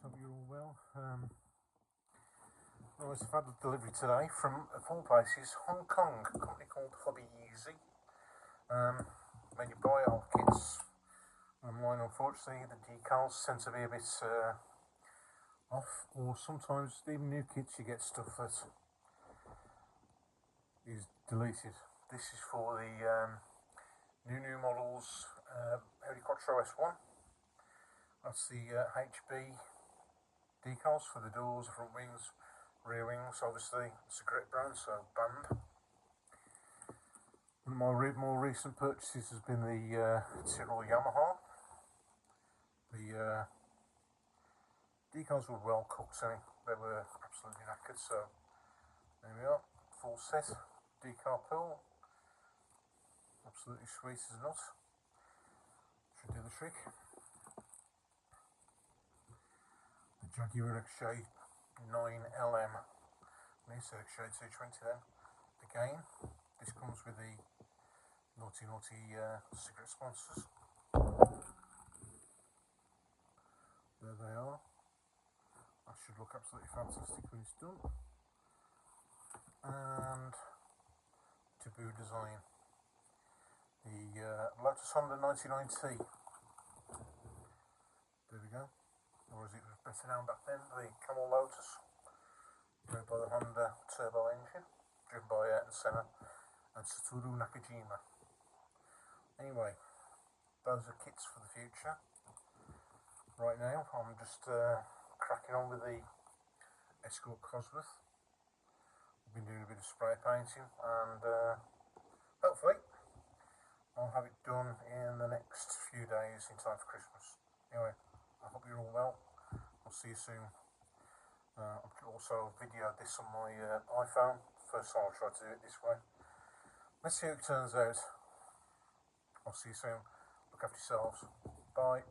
Hope you're all well. I've had a delivery today from, of all places, Hong Kong, a company called HobbyEasy. When you buy our kits online, unfortunately, the decals tend to be a bit off, or sometimes even new kits you get stuff that is deleted. This is for the new models, Helicopter S1. That's the HB decals for the doors, front wings, rear wings. Obviously it's a great brand, so banned. One of my more recent purchases has been the Tyrrell Yamaha. The decals were well cooked, so they were absolutely knackered, so there we are, full set, decal pull, absolutely sweet as nuts, should do the trick. The Jaguar XJ 9LM, this XJ 220 then. Again, this comes with the naughty cigarette sponsors. There they are. That should look absolutely fantastic when it's done. And Taboo design. The Lotus Honda 99T. There we go. Or as it was better known back then, the Camel Lotus. Driven by the Honda turbo engine. Driven by Ayrton Senna and Satoru Nakajima. Anyway, those are kits for the future. Right now, I'm just cracking on with the Escort Cosworth. I've been doing a bit of spray painting, and hopefully I'll have it done in the next few days in time for Christmas. Anyway, I hope you're all well. I'll see you soon. I've also videoed this on my iPhone. First time I'll try to do it this way. Let's see how it turns out. I'll see you soon. Look after yourselves. Bye.